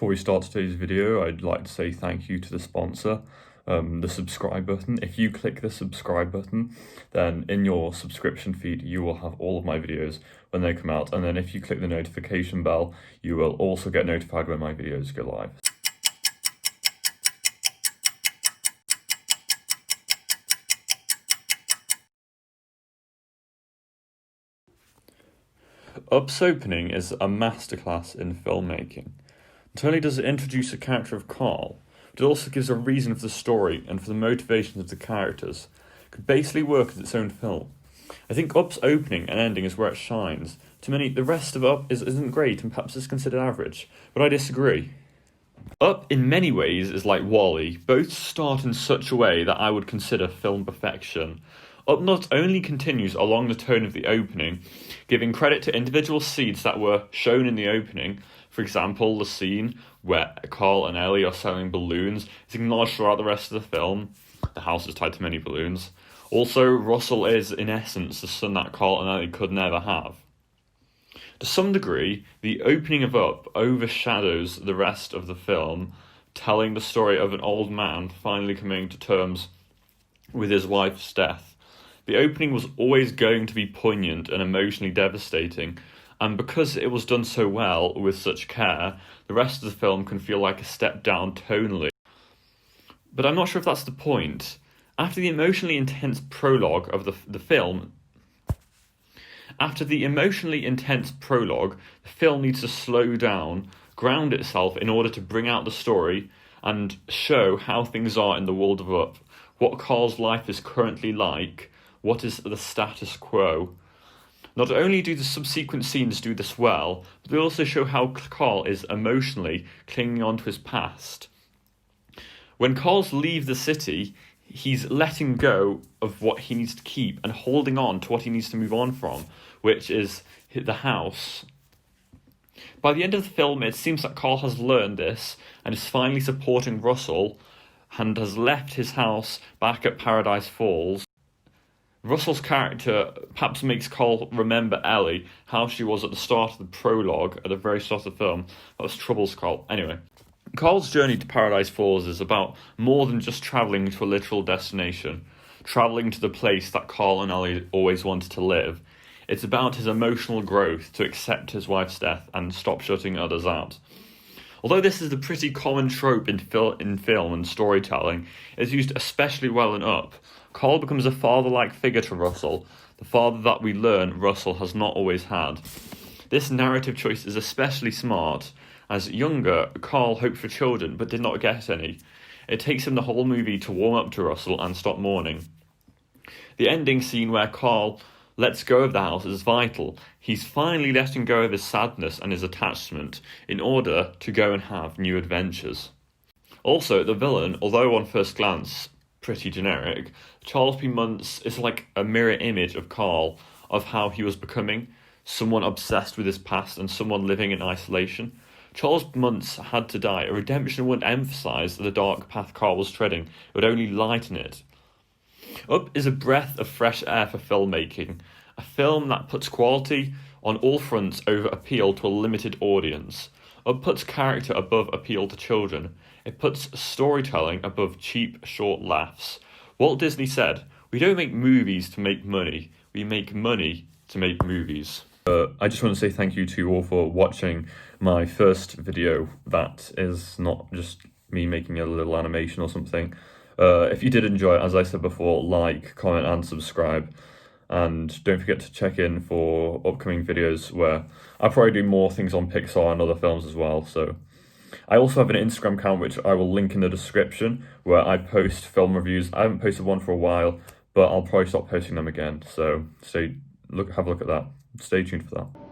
Before we start today's video, I'd like to say thank you to the sponsor, the subscribe button. If you click the subscribe button, then in your subscription feed, you will have all of my videos when they come out. And then if you click the notification bell, you will also get notified when my videos go live. Up's opening is a masterclass in filmmaking. Not only does it introduce the character of Carl, but it also gives a reason for the story and for the motivations of the characters. It could basically work as its own film. I think Up's opening and ending is where it shines. To many, the rest of Up isn't great and perhaps is considered average, but I disagree. Up, in many ways, is like WALL-E. Both start in such a way that I would consider film perfection. Up not only continues along the tone of the opening, giving credit to individual scenes that were shown in the opening. For example, the scene where Carl and Ellie are selling balloons is acknowledged throughout the rest of the film. The house is tied to many balloons. Also, Russell is, in essence, the son that Carl and Ellie could never have. To some degree, the opening of Up overshadows the rest of the film, telling the story of an old man finally coming to terms with his wife's death. The opening was always going to be poignant and emotionally devastating, and because it was done so well with such care, the rest of the film can feel like a step down tonally. But I'm not sure if that's the point. After the emotionally intense prologue of the film needs to slow down, ground itself in order to bring out the story and show how things are in the world of Up, what Carl's life is currently like, what is the status quo. Not only do the subsequent scenes do this well, but they also show how Carl is emotionally clinging on to his past. When Carl's leave the city, he's letting go of what he needs to keep and holding on to what he needs to move on from, which is the house. By the end of the film, it seems that Carl has learned this and is finally supporting Russell and has left his house back at Paradise Falls. Russell's character perhaps makes Carl remember Ellie, how she was at the start of the prologue, at the very start of the film. That was troubles Carl. Anyway, Carl's journey to Paradise Falls is about more than just travelling to a literal destination, travelling to the place that Carl and Ellie always wanted to live. It's about his emotional growth to accept his wife's death and stop shutting others out. Although this is a pretty common trope in film and storytelling, it's used especially well in Up. Carl becomes a father-like figure to Russell, the father that we learn Russell has not always had. This narrative choice is especially smart, as younger, Carl hoped for children but did not get any. It takes him the whole movie to warm up to Russell and stop mourning. The ending scene where Carl lets go of the house is vital. He's finally letting go of his sadness and his attachment in order to go and have new adventures. Also, the villain, although on first glance pretty generic, Charles P. Muntz is like a mirror image of Carl, of how he was becoming, someone obsessed with his past and someone living in isolation. Charles Muntz had to die. A redemption wouldn't emphasise the dark path Carl was treading, it would only lighten it. Up is a breath of fresh air for filmmaking, a film that puts quality on all fronts over appeal to a limited audience. Up puts character above appeal to children. It puts storytelling above cheap, short laughs. Walt Disney said, "We don't make movies to make money, we make money to make movies." I just want to say thank you to you all for watching my first video that is not just me making a little animation or something. If you did enjoy it, as I said before, like, comment and subscribe. And don't forget to check in for upcoming videos where I'll probably do more things on Pixar and other films as well. So I also have an Instagram account which I will link in the description where I post film reviews. I haven't posted one for a while, but I'll probably stop posting them again. So have a look at that. Stay tuned for that.